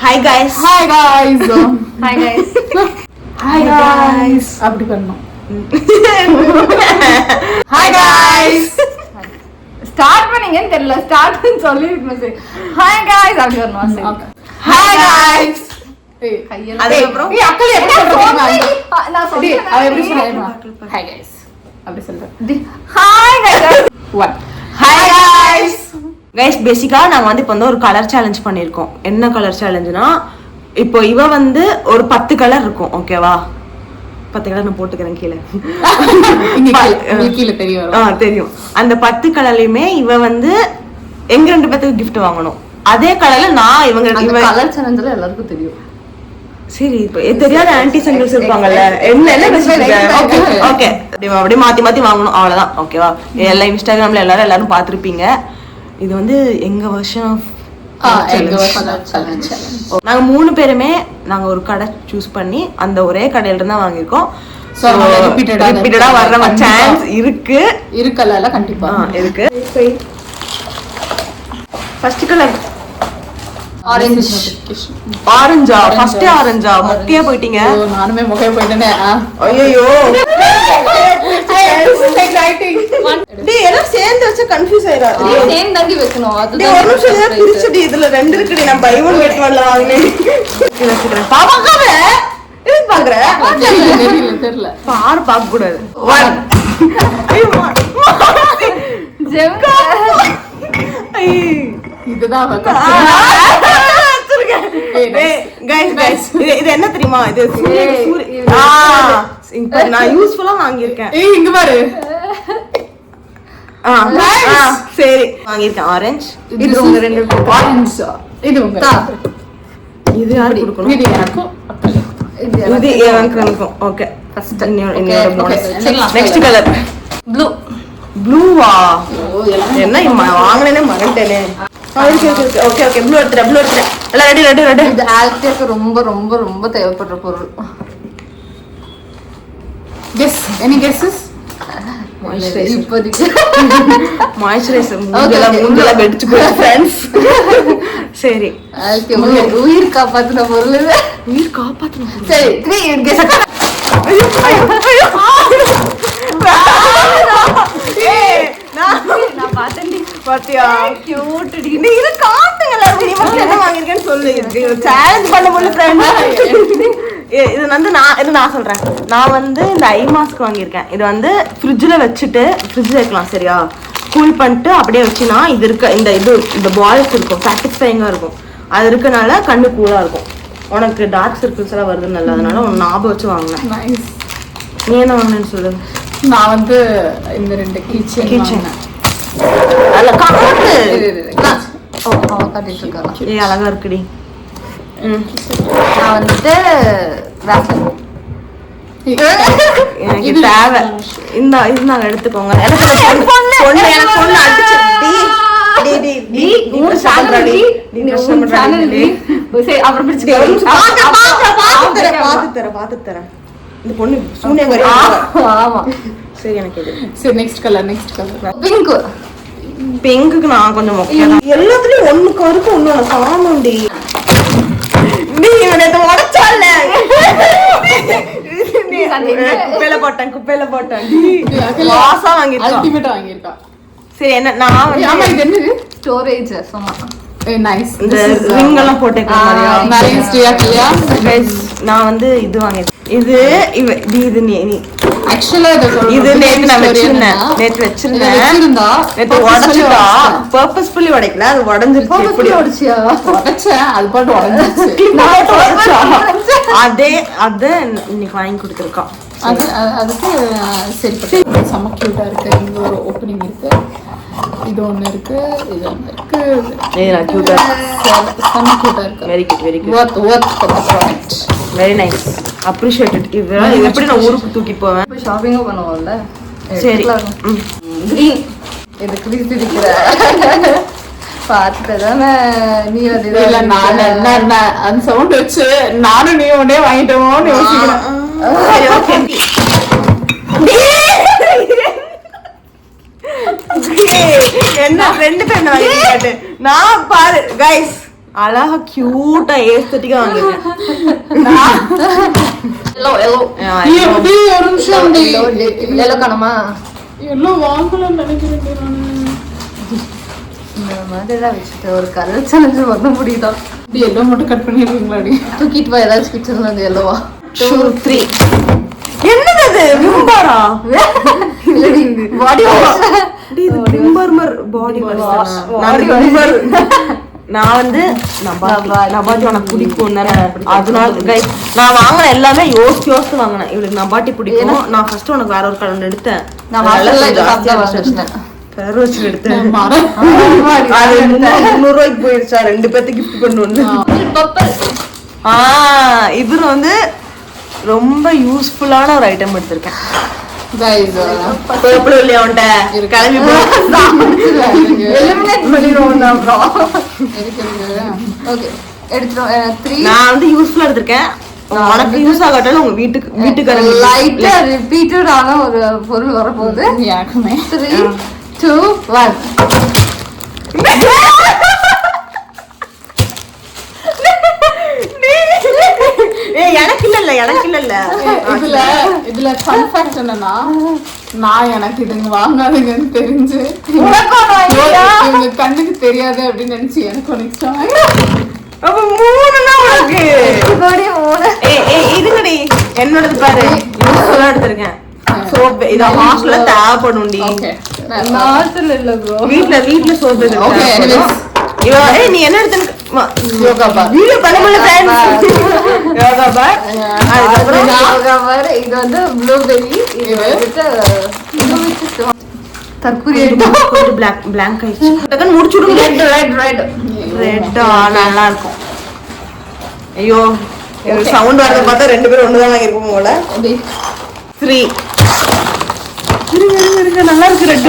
Hi guys hi guys hi guys hi guys அப்படி பண்ணனும். Hi guys start பண்ணீங்கன்னு தெரியல. ஸ்டார்ட்னு சொல்லிருக்கணும். சரி ஹாய் गाइस அப்படி வரணும். சரி ஹாய் गाइस. அதுக்கு அப்புறம் ஏய் அக்கா எப்படி சொல்றீங்க? நான் டேய் அவ எப்படி சொல்றேன். சொல்றா? ஹாய் गाइस அப்படி சொல்றேன். Hi guys. What? Hi guys. Guys பேசிக்கா நாங்க வந்து இப்போ வந்து ஒரு கலர் சேலஞ்ச் பண்ணிருக்கோம். என்ன கலர் சேலஞ்சுனா இப்போ இவ வந்து ஒரு 10 கலர் இருக்கும். ஓகேவா? 10 கலர் நான் போட்டுக்கிறேன் கீழே. இங்க கீழே தெரியும். தெரியும். அந்த 10 கலர்லயுமே இவ வந்து எங்க ரெண்டு பேத்துக்கு gift வாங்கணும். அதே கலர்ல நான் இவங்க கலர் சேலஞ்சில எல்லாருக்கும் தெரியும். சரி இப்போ தெரியாத ஆன்டி சென்டர்ஸ் இருப்பாங்கல்ல. என்ன பேசுறீங்க? ஓகே அப்படியே மாத்தி மாத்தி வாங்கணும் அவ்வளவுதான். ஓகேவா? எல்லாம் இன்ஸ்டாகிராம்ல எல்லாரும் பாத்துருப்பீங்க. இது வந்து எங்க வெர்ஷன் ஆஃப் நாங்க 3 பேருமே நாங்க ஒரு கடை சூஸ் பண்ணி அந்த ஒரே கடையில இருந்தா வாங்கிருக்கோம். ரிப்பீட்டடா வர்ற சான்ஸ் இருக்குல்ல கண்டிப்பா இருக்கு. ஃபர்ஸ்ட் கலர் ஆரஞ்சா? ஃபர்ஸ்ட் ஆரஞ்சா? மொக்கையா போயிட்டீங்க. நானுமே மொக்கையா போயிட்டேனே. ஐயோ டேய் எல்லாம் சேர்ந்து வச்சா கன்ஃபியூஸ் ஆயிரா. நீ நேம் தாண்டி வைக்கணும். டேய் ஒரு நிமிஷம் இத பிரிச்சுடி. இதுல ரெண்டு இருக்குடி. நான் பை ஒன் கெட் ஒன்ல வாங்குனேன். இது வச்சுக்கிறேன். பாப்பாக்காக இது பாக்குற தெரியல பார் பாக்க கூடாது. 1 ஜெம்கா இதுதான் गाइस இது என்ன தெரியுமா? இது இப்போ நான் யூஸ்ஃபுல்லா வாங்கியிருக்கேன். ஏய் இங்க பாரு. சரி வாங்கியிருக்கேன். ஆரஞ்சு. இது உங்க ரெண்டு ஆரஞ்சு. இது உங்க இது யாரு கொடுக்கணும்? இது எனக்கும். இது எனக்கும். ஓகே ஃபர்ஸ்ட் என்னோட போனஸ். Next colour blue. ப்ளூவா? என்ன வாங்குனேனே மறந்துட்டேனே. ஓகே ஓகே ப்ளூ எடுத்துறேன். எல்லாம் ரெடி. இது ஆல்டேக்கு ரொம்ப ரொம்ப ரொம்ப தேவைப்படுற பொருள். Guess any guesses? இப்போதைக்கு மாய்ஸ்சரைசர் மூஞ்சில வெடிச்சு போச்சு फ्रेंड्स. சரி உயிர் காப்பாத்துன பொருள் இது. உயிர் காப்பாத்துன பொருள். சரி 3 கெஸ். நான் பார்த்தேன். பாத்தியா கியூட் டி. நீ இது காட்டுங்கல. நீ மட்டும் என்ன வாங்கிருக்கேன்னு சொல்லு. இது சேலஞ்ச் பண்ண போல फ्रेंड. இது வந்து நான் சொல்றேன். நான் வந்து இந்த ஐ மாஸ்க் வாங்கியிருக்கேன். இது வந்து ஃப்ரிட்ஜ்ல வச்சுட்டு ஃப்ரிட்ஜ்ல வைக்கலாம். சரியா? கூல் பண்ணிட்டு அப்படியே வச்சினா இது இருக்க இந்த பால்ஸ் இருக்கும். சாட்டிஸ்ஃபைங்கா இருக்கும். அது இருக்கனால கண்ணு கூலா இருக்கும். உனக்கு டார்க் சர்க்கிள்ஸ் எல்லாம் வருது நல்ல. அதனால உன் ஞாபகம் வச்சு வாங்கினேன். நைஸ். நீ என்ன வாங்கினேன்னு சொல்லு. நான் வந்து இந்த 2 கீச்செயின் அல்ல காட்டு. ஓ அவ காட்டிட்டு இருக்கா. ஏய் அழகா இருக்குடி. நான் வந்துட்டு வேஸ்லின். எனக்கு தேவை. இது நாங்க எடுத்துக்கோங்க. எனக்கு பொண்ணு அடிச்சு டி உன் சேனல் டி சரி அப்புறம் பிடிச்சு பாத்து தரேன். இந்த பொண்ணு சூனியக்காரி. ஆமா சரி எனக்கு இது. சரி நெக்ஸ்ட் கலர் பிங்க். பிங்க்குக்கு நான் கொஞ்சம் மொக்கையா. எல்லாத்துலயும் ஒண்ணு கருக்கு ஒண்ணு காணும்டி. நீ இவனை உடைச்சால. குப்பையில போட்டேன். வாசா வாங்கிருக்கா. அல்டிமேட் வாங்கிருக்கா. சரி என்ன நான் ஆமா இது என்னது? ஸ்டோரேஜ் சொன்னா. நைஸ். இந்த ரிங் எல்லாம் போட்டேன் மாதிரியா. மேரேஜ் டே ஆக்லியா. गाइस நான் வந்து இது வாங்கிட்டேன். இது நீ ஆக்சுவலா இது நேத்து நான் வச்சிருந்தேன். நேத்து உடைச்சிட்டா. பர்பஸ்ஃபுல்லி உடைக்கல. அது உடைஞ்சிருச்சு. எப்படி உடைச்சியா? உடைச்சேன். அது பாட்டு உடைஞ்சிருச்சு. அதே இன்னைக்கு வாங்கி கொடுத்துருக்கா. அதுக்கு சரி செம்ம கியூட்டா இருக்கு. இங்க ஒரு ஓப்பனிங் இருக்கு. இது ஒண்ணு இருக்கு. இது ஒண்ணு இருக்கு. ஏய் கியூட்டா. செம்ம கியூட்டா இருக்கு. Very good. worth for the product. Very nice. Appreciated. இது எப்படி நான் ஊருக்கு தூக்கி போவேன். போய் ஷாப்பிங் பண்ணுவோம்ல. சரி கிரீன். இது கிரீன் இருக்கிற பார்த்ததானே நீ வந்து இல்ல நான் என்ன அந்த சவுண்ட் வச்சு நானும் நீ ஒண்ணே வாங்கிட்டோம்னு யோசிக்கிறேன். ஓகே என்ன ரெண்டு பேரும் வாங்கிட்டு நான் பாரு गाइस அழகா கியூட்டா ஏஸ்தட்டிக்கா வாங்கிருக்கேன். ஒரு நிமிஷம் எல்லோ காணுமா? எல்லாம் வாங்கலாம்னு நினைக்கிறேன் நானு. இந்த மாதிரிதான் வச்சுட்டு ஒரு கலர் சேலஞ்சு பண்ண முடியுதா? இது எல்லோ மட்டும் கட் பண்ணிடுவீங்களாடி? தூக்கிட்டு போய் ஏதாச்சும் பிக்சர் வந்து எல்லோவா? 2 3 என்னது அது? விம்பாரா? Body wash. இது விம்பர்மர் பாடி வாஷ். நான் வந்து நபாட்டி உனக்கு பிடிக்கும் தானே, அதனால guys நான் வாங்கின எல்லாமே யோசிச்சு வாங்கினேன். இவளுக்கு நபாட்டி பிடிக்கும். நான் ஃபர்ஸ்ட் உனக்கு வேற ஒரு கலர் எடுத்தேன். நான் வாஷல்ல ஜாஸ்தியா வாங்கிட்டேன். கலர் வச்சு எடுத்தேன். அது 300 ரூபாய்க்கு போயிருச்சா? 2 பேருக்கு கிஃப்ட் பண்ணுவோன்னு. இது வந்து ரொம்ப யூஸ்ஃபுல்லான ஒரு ஐட்டம் எடுத்திருக்கேன். Guys, பர்பிள் இல்லையா உன்ட்ட? கிளம்பி போ. எலிமினேட் பண்ணிடுவோம் தான் bro. ஓகே எடுத்துறோம். 3 நான் வந்து யூஸ்ஃபுல்லா எடுத்திருக்கேன். உனக்கு யூஸ் ஆகட்டும், உங்க வீட்டுக்காரங்க லைட்டா ரிப்பீட்டட் ஆன ஒரு பொருள் வரப்போகுது. யாருக்குமே 3 2 1. எனக்கு இல்ல இதுல fun fact என்னன்னா, நான் எனக்கு இதுங்க வாங்காதீங்கன்னு தெரிஞ்சு இவங்க கண்ணுக்கு தெரியாது அப்படின்னு நினைச்சு எனக்கு ஒன்று எக்ஸ்ட்ரா அப்ப 3னா உனக்கு இதுங்கடி என்னோடது பாரு. யூஸ்ஃபுல்லா எடுத்திருக்கேன். சோப் இத ஹாஸ்டல்ல தேவைப்படும்டி. நார்த்ல இல்ல bro. வீட்ல சோப் இருக்கு. ஓகே எனிவேஸ் நீ என்ன எடுத்த? யோகா பார். வீடியோ பண்ணல फ्रेंड्स. யோகா பார். அதுக்கப்புறம் யோகா பார். இது வந்து ப்ளூபெர்ரி. இது வந்து தற்கூரி கொஞ்சம் blank ஆயிடுச்சு. டக்கன் முடிச்சுடுங்க. ரெட் நல்லா இருக்கும். ஐயோ சவுண்ட் வரத பார்த்தா 2 பேரும் ஒண்ணுதான் வாங்கி இருப்போம் போல. 3 இருங்க நல்லா இருக்கு. ரெட்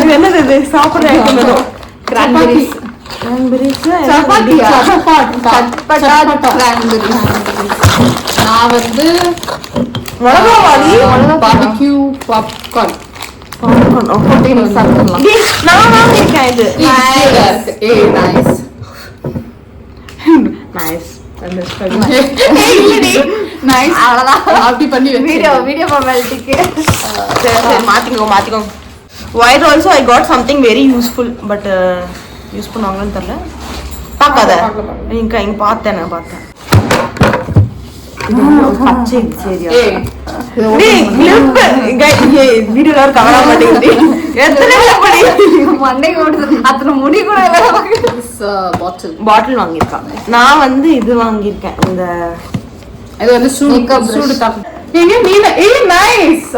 இது என்னது? இது சாப்பிடுற ஐட்டம் ஏதோ. கிரான்பெரிஸ். சப்பாத்தியா? நான் வந்து மிளகாவாடி பார்பிக்யூ பாப்கார்ன் சாப்பிடலாம். நான் வாங்கியிருக்கேன். இது நைஸ் நைஸ். நைஸ் அவ்வளவுதான். அப்படி பண்ணி வீடியோ ஃபார்மாலிட்டிக்கு சரி மாத்திக்கோங்க. White also I got something very useful, but use பண்ணுவாங்கன்னு தெரியல. பார்க்காத. இங்க பார்த்தேன். பச்சை சரியா? வீடியோல கவரா மாட்டேங்குது. எத்தனை மண்டைக்கு ஓடுது. அத்தனை முடி கூட பாட்டில் வாங்கியிருக்காங்க. நான் வந்து இது வாங்கியிருக்கேன். இந்த இது வந்து சூடு தாக்கு. ஏங்க நீல நைஸ்.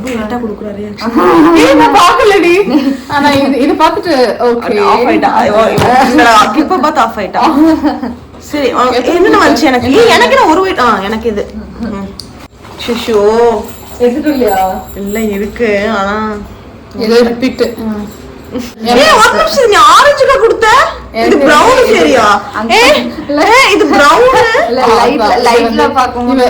லேட்டா குடுக்குறாரு. நான் பார்க்கலடி. ஆனா இது பார்த்துட்டு ஓகே ஆஃப் ஆயிட்டா. கிளிப்ப பார்த்து ஆஃப் ஆயிட்டா. சரி என்ன வந்துச்சு எனக்கு? எனக்கு ஒரு வெயிட். எனக்கு இது ஷிஷோ எடுத்துக்கலையா? இல்ல இருக்கு. ஆனா ஏதோ ரிப்பீட். ஒரு நிமிஷம், நீ ஆரஞ்சுக்கா கொடுத்த? இது பிரவுன் சரியா? இது பிரவுன் இல்ல லைட்ல பாக்கும்போது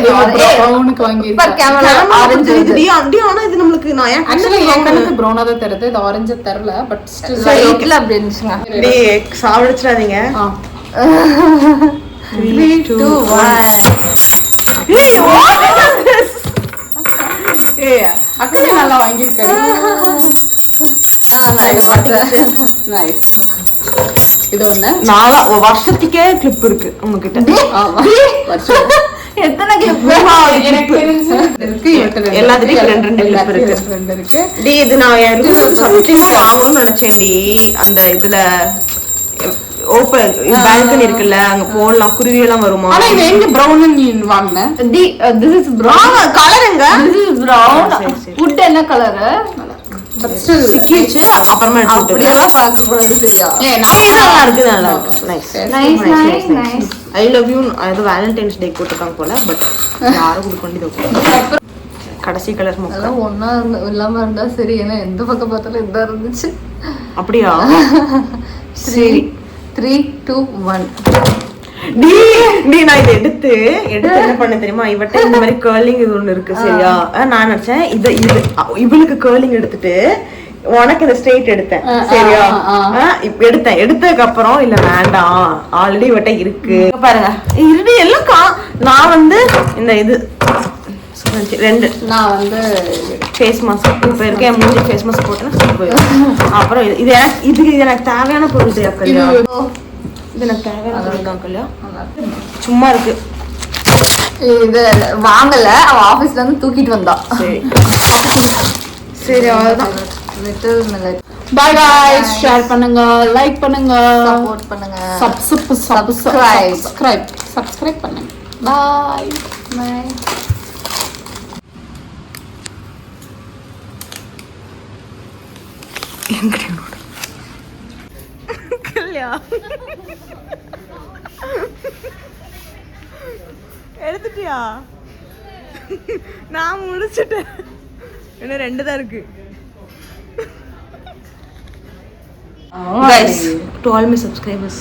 பிரவுனுக்கு வாங்கி பர் கேமரா ஆரஞ்சு இது அண்டி. ஆனா இது நம்மளுக்கு நான் ஏன் ஆக்சுவலி என் கண்ணுக்கு பிரவுனா தான் தெரியுது. இது ஆரஞ்சு தெரியல. பட் ஸ்டில் லைட்ல அப்படி இருந்துச்சுங்க. டேய் சாவடிச்சிராதீங்க. 3 2 1. அக்கா நல்லா வாங்கியிருக்காரு. நைஸ். இது ஒண்ணு. வருஷத்துக்கே கிளிப் இருக்கு உங்ககிட்ட. எத்தனை கிளிப்? எல்லாத்துலயும் 2 கிளிப் இருக்கு. டி இது நான் சத்தியமா வாங்கணும்னு நினைச்சேன்டி. அந்த இதுல ஓபன் பால்கனி இருக்குல்ல, அங்க போடலாம். குருவி எல்லாம் வருமா? ஆனா இது எங்க பிரவுன் நீ வாங்குன? This is brown. கலருங்க. This is brown. wood என்ன கலர்? பட் ஸ்டில் சிக்கிச்சு. அப்புறமா எடுத்து அப்படியெல்லாம் பார்க்க கூடாது சரியா? நல்லா இருக்கு. நல்லா இருக்கு. நைஸ். I love you. அது வேலண்டைன்ஸ் டே போட்டுருக்காங்க போல. பட் யாரும் கொடுக்க வேண்டியது. கடைசி கலர் அதெல்லாம் ஒன்னா இல்லாம இருந்தா சரி. ஏன்னா எந்த பக்கம் பார்த்தாலும் இதா இருந்துச்சு. அப்படியா? 3 3 2 1. நான் இதை எடுத்து என்ன பண்ண தெரியுமா? இவட்ட இந்த மாதிரி கேர்லிங் இது ஒண்ணு இருக்கு சரியா? நான் நினைச்சேன் இவளுக்கு கேர்லிங் எடுத்துட்டு உனக்கு இந்த ஸ்ட்ரெயிட் எடுத்தேன் சரியா இப்ப எடுத்ததுக்கு அப்புறம் இல்ல வேண்டாம் ஆல்ரெடி இவட்ட இருக்கு பாருங்க இது எல்லாம் நான் வந்து இந்த இது 2 நான் வந்து ஃபேஸ் மாஸ்க் இப்ப இருக்க மூஞ்சி ஃபேஸ் மாஸ்க் போட்டேன்னா அப்புறம் இது எனக்கு தேவையான பொருள் கல்யா இது எனக்கு தேவையான பொருள் தான் கல்யா சும்மா இருக்கு இது வாங்கல அவ ஆபீஸ்ல இருந்து தூக்கிட்டு வந்தா சரி அவ்வளவுதான் little millet by guys share பண்ணுங்க லைக் பண்ணுங்க சப்போர்ட் பண்ணுங்க சப்ஸ்கிரைப் பண்ணுங்க பை பை கல்யா எடுத்துட்டியா நான் முடிச்சிட்டேன் இன்னும் 2 தான் இருக்கு guys to all my subscribers